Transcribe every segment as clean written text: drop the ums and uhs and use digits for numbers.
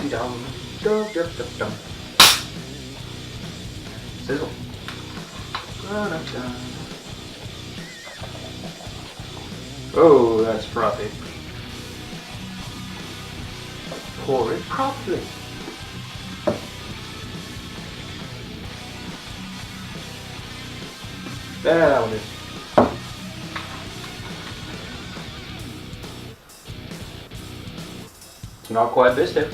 dum dum dum dum dum. Sizzle. Oh, that's frothy. Pour it properly. There, that one is. It's not quite this tip.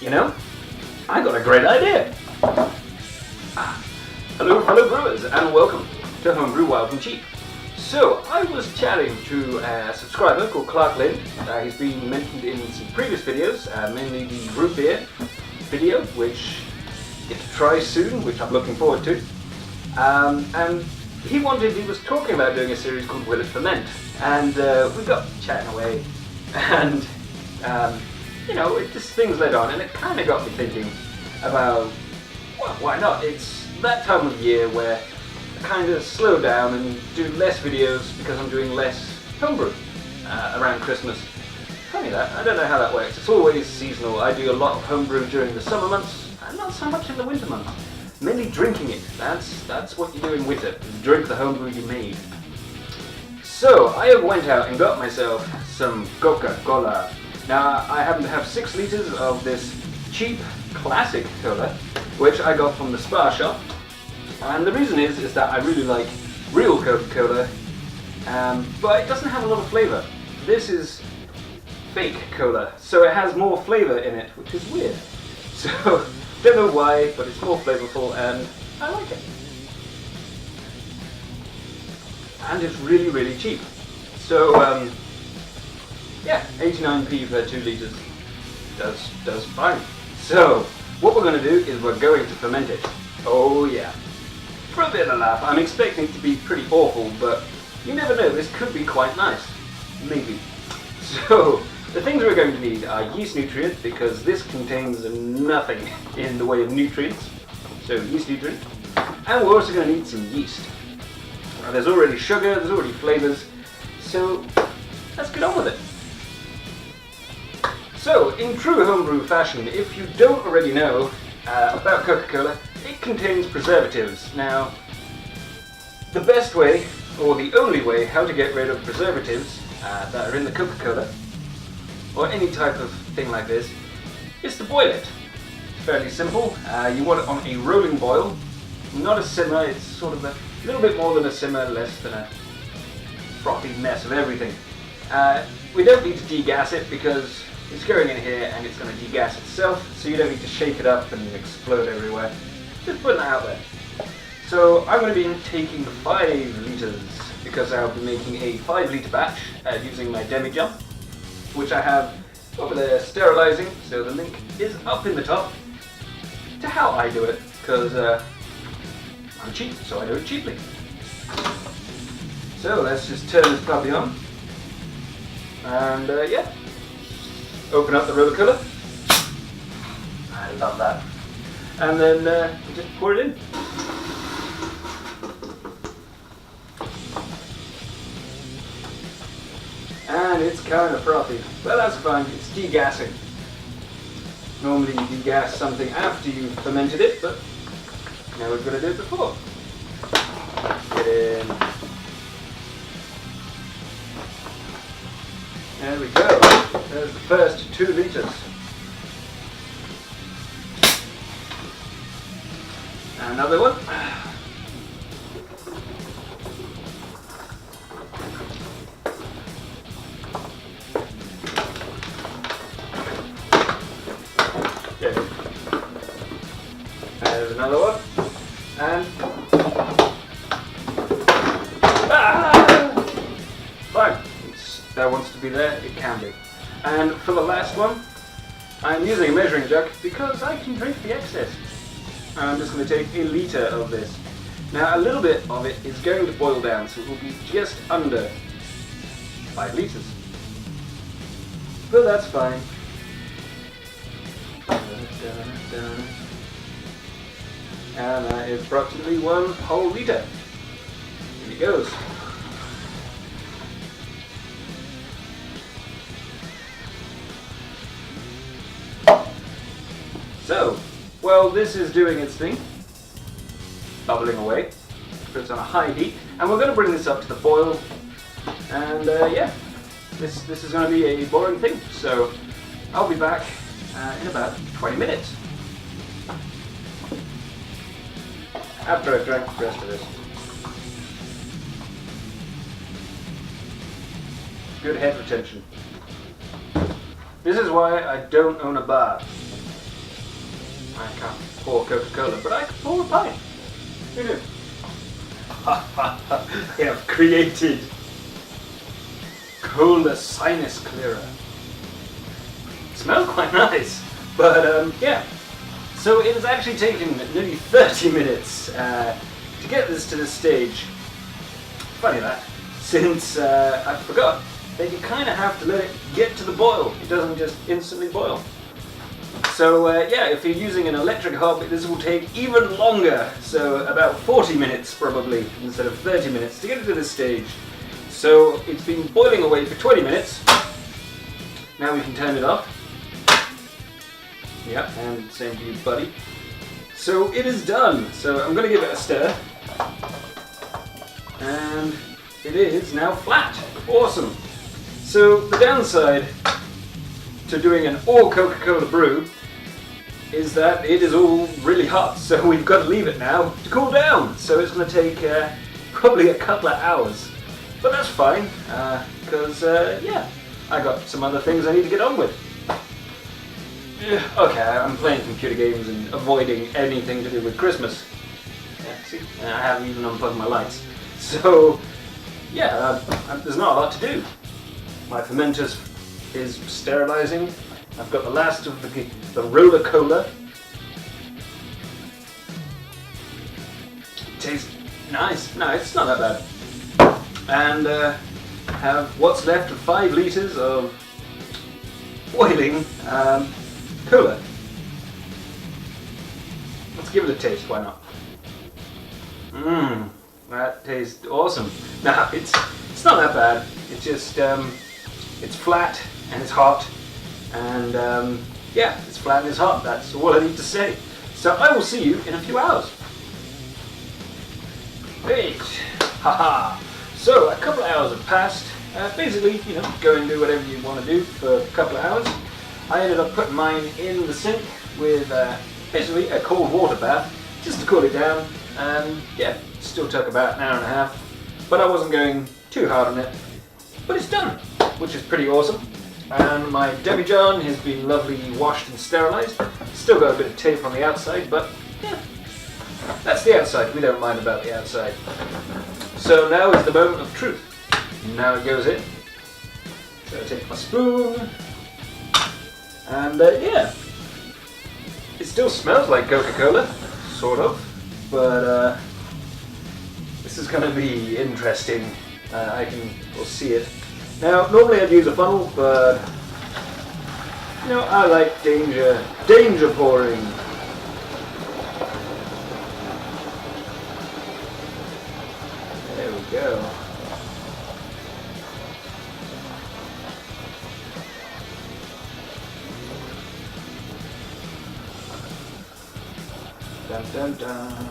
You know, I got a great idea. Hello fellow brewers and welcome to Homebrew Wild and Cheap. So I was chatting to a subscriber called Clark Lind. He's been mentioned in some previous videos, mainly the root beer video, which I get to try soon, which I'm looking forward to. And he was talking about doing a series called Will It Ferment, and we got chatting away, and you know, things led on, and it kind of got me thinking about, well, why not? It's that time of year where I kind of slow down and do less videos because I'm doing less homebrew around Christmas. Funny that, I don't know how that works. It's always seasonal. I do a lot of homebrew during the summer months and not so much in the winter months. Mainly drinking it. That's what you do in winter. Drink the homebrew you made. So I went out and got myself some Coca-Cola. Now I happen to have 6 liters of this cheap classic cola, which I got from the Spa shop. And the reason is that I really like real Coca-Cola, but it doesn't have a lot of flavour. This is fake cola, so it has more flavour in it, which is weird. So, don't know why, but it's more flavourful and I like it. And it's really, really cheap. So, yeah, 89p per 2 litres does fine. So, what we're going to do is we're going to ferment it. Oh yeah. For a bit of a laugh, I'm expecting it to be pretty awful, but you never know, this could be quite nice. Maybe. So, the things we're going to need are yeast nutrient, because this contains nothing in the way of nutrients. So, yeast nutrient. And we're also going to need some yeast. There's already sugar, there's already flavours, so let's get on with it. So, in true homebrew fashion, if you don't already know about Coca-Cola, it contains preservatives. Now, the best way, or the only way, how to get rid of preservatives that are in the Coca-Cola, or any type of thing like this, is to boil it. It's fairly simple. You want it on a rolling boil, not a simmer. It's sort of a little bit more than a simmer, less than a frothy mess of everything. We don't need to degas it because it's going in here and it's going to degas itself, so you don't need to shake it up and explode everywhere. Just putting that out there. So I'm going to be taking 5 litres because I'll be making a 5 litre batch using my demi-jump, which I have over there sterilising, so the link is up in the top to how I do it, because I'm cheap, so I do it cheaply. So let's just turn this puppy on, and yeah, open up the roller cooler. I love that. And then just pour it in. And it's kind of frothy. Well, that's fine, it's degassing. Normally you degas something after you've fermented it, but now we're going to do it before. Get in. There we go. There's the first 2 litres. Another one. Okay. There's another one. And fine. That wants to be there, it can be. And for the last one, I'm using a measuring jug because I can drink the excess. I'm just going to take a litre of this. Now a little bit of it is going to boil down, so it will be just under 5 litres. But that's fine. And that is approximately 1 whole litre. Here it goes. So, well, this is doing its thing, bubbling away. It's on a high heat, and we're going to bring this up to the boil. And yeah, this is going to be a boring thing. So I'll be back in about 20 minutes after I've drank the rest of this. Good head retention. This is why I don't own a bar. I can't pour Coca-Cola, but I can pour a pint. Who knew? I have created Cola Sinus Clearer. Smells quite nice, but yeah. So it has actually taken nearly 30 minutes to get this to this stage. Funny that, since I forgot that you kind of have to let it get to the boil. It doesn't just instantly boil. So yeah, if you're using an electric hob, this will take even longer. So about 40 minutes probably, instead of 30 minutes to get it to this stage. So it's been boiling away for 20 minutes. Now we can turn it off. Yeah, and same to you, buddy. So it is done. So I'm going to give it a stir. And it is now flat. Awesome. So the downside to doing an all Coca-Cola brew is that it is all really hot. So we've got to leave it now to cool down. So it's going to take probably a couple of hours. But that's fine, because yeah, I got some other things I need to get on with. Okay, I'm playing computer games and avoiding anything to do with Christmas. Yeah, see, I haven't even unplugged my lights. So, yeah, there's not a lot to do. My fermenter is sterilizing. I've got the last of the roller cola. Tastes nice. No, it's not that bad. And have what's left of 5 litres of boiling cola. Let's give it a taste, why not? Mmm, that tastes awesome. No, it's not that bad. It's just, it's flat and it's hot. And yeah, it's flat and it's hot. That's all I need to say. So I will see you in a few hours. Great. Haha. So a couple of hours have passed. Basically, you know, go and do whatever you want to do for a couple of hours. I ended up putting mine in the sink with basically a cold water bath just to cool it down. And yeah, still took about an hour and a half, but I wasn't going too hard on it. But it's done, which is pretty awesome. And my demijohn has been lovely washed and sterilized. Still got a bit of tape on the outside, but yeah, that's the outside. We don't mind about the outside. So now is the moment of truth. Now it goes in. So I take my spoon, and yeah, it still smells like Coca-Cola, sort of, but this is going to be interesting. We'll see it. Now, normally I'd use a funnel, but you know, I like danger pouring. There we go. Dun dun dun.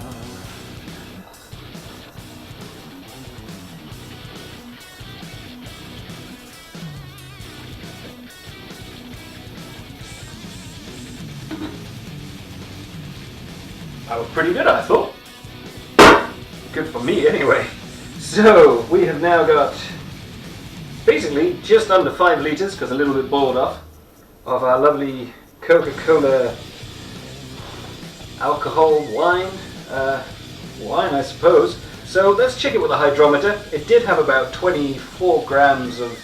That was pretty good, I thought. Good for me, anyway. So, we have now got basically just under 5 litres, because a little bit boiled off, of our lovely Coca-Cola alcohol wine. Wine, I suppose. So, let's check it with a hydrometer. It did have about 24 grams of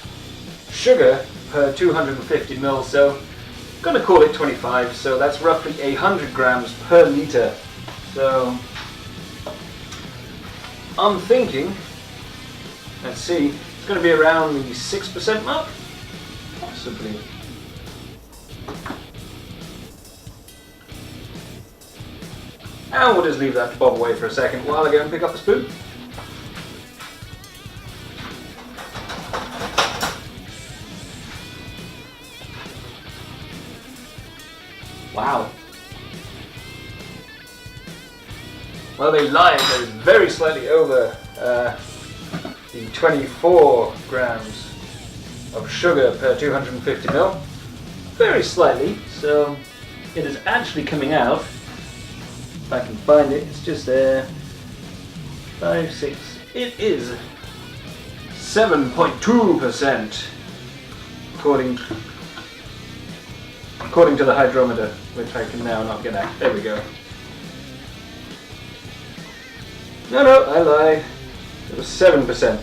sugar per 250 ml, so I'm going to call it 25, so that's roughly 100 grams per litre. So I'm thinking, let's see, it's going to be around the 6% mark, possibly. And we'll just leave that to bob away for a second while I go and pick up a spoon. Wow, Well, they lied. It was very slightly over the 24 grams of sugar per 250 ml. Very slightly, so it is actually coming out. If I can find it, it's just there. 5, 6. It is 7.2% according to the hydrometer, which I can now not get at. There we go. No, I lied. It was 7%.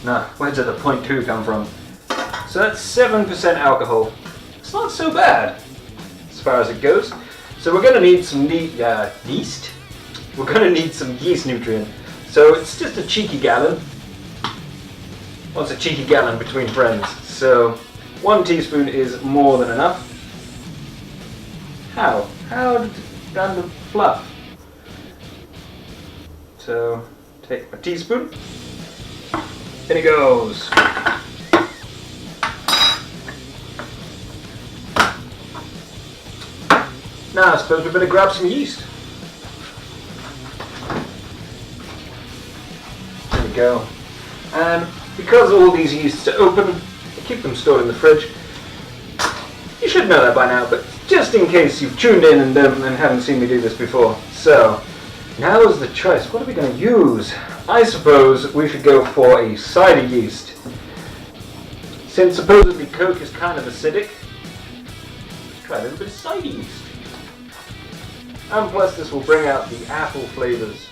No, where did the 0.2 come from? So that's 7% alcohol. It's not so bad as far as it goes. So we're going to need some yeast. We're going to need some yeast nutrient. So it's just a cheeky gallon. What's a cheeky gallon between friends? So 1 teaspoon is more than enough. How? How did random fluff? So take a teaspoon. In it goes. Now I suppose we better grab some yeast. There we go. And because all these yeasts are open, I keep them stored in the fridge. You should know that by now, but just in case you've tuned in and haven't seen me do this before. So, now is the choice. What are we going to use? I suppose we should go for a cider yeast. Since supposedly Coke is kind of acidic, let's try a little bit of cider yeast. And plus this will bring out the apple flavours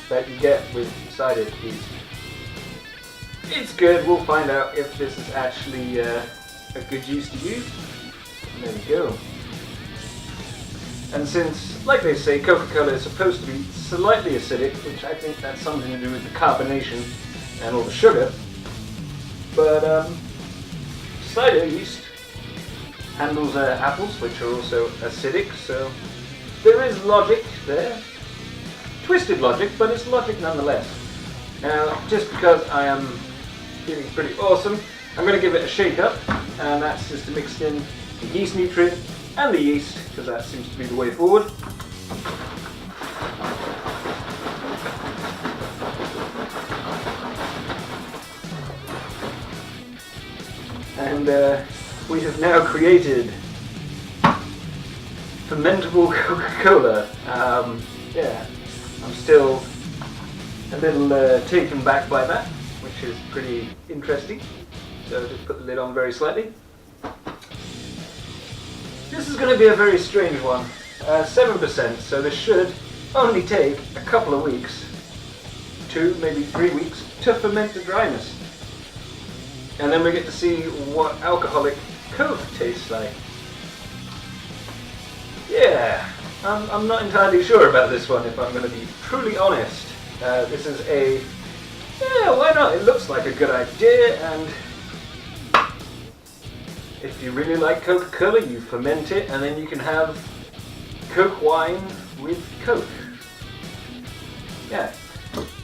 that you get with cider yeast. It's good. We'll find out if this is actually a good yeast to use. And there we go. And since, like they say, Coca-Cola is supposed to be slightly acidic, which I think that's something to do with the carbonation and all the sugar, but cider yeast handles apples, which are also acidic, so there is logic there. Twisted logic, but it's logic nonetheless. Now, just because I am feeling pretty awesome, I'm going to give it a shake up, and that's just to mix in the yeast nutrient and the yeast, because that seems to be the way forward. And we have now created fermentable Coca-Cola. Yeah, I'm still a little taken back by that, which is pretty interesting. So just put the lid on very slightly. This is going to be a very strange one. 7%, so this should only take a couple of weeks, 2, maybe 3 weeks, to ferment the dryness. And then we get to see what alcoholic Coke tastes like. Yeah, I'm not entirely sure about this one, if I'm going to be truly honest. This is yeah, why not? It looks like a good idea, and if you really like Coca-Cola, you ferment it, and then you can have Coke wine with Coke. Yeah.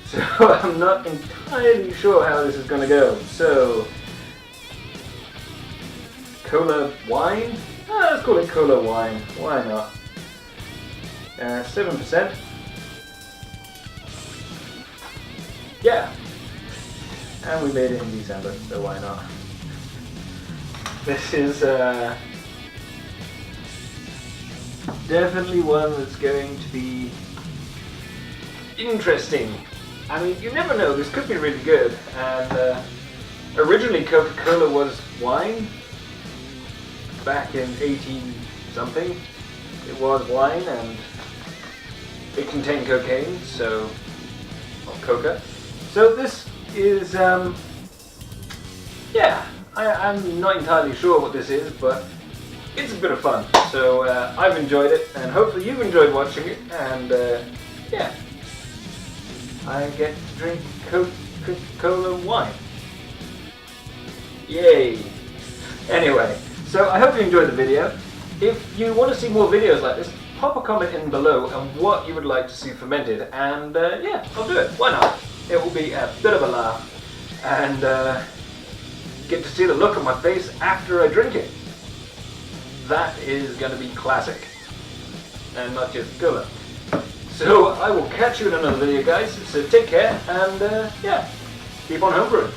So I'm not entirely sure how this is going to go. So, Cola wine? Let's call it Cola wine. Why not? 7%. Yeah. And we made it in December, so why not? This is definitely one that's going to be interesting. I mean, you never know, this could be really good. And originally Coca-Cola was wine. Back in 18 something. It was wine, and it contained cocaine, so, or coca. So this is, yeah, I'm not entirely sure what this is, but it's a bit of fun. So I've enjoyed it, and hopefully you've enjoyed watching it, and yeah, I get to drink Coca-Cola wine. Yay! Anyway, so I hope you enjoyed the video. If you want to see more videos like this, pop a comment in below on what you would like to see fermented, and yeah, I'll do it. Why not? It will be a bit of a laugh, and get to see the look on my face after I drink it. That is going to be classic. and not just colour. So I will catch you in another video, guys. So take care, and yeah, keep on homebrewing.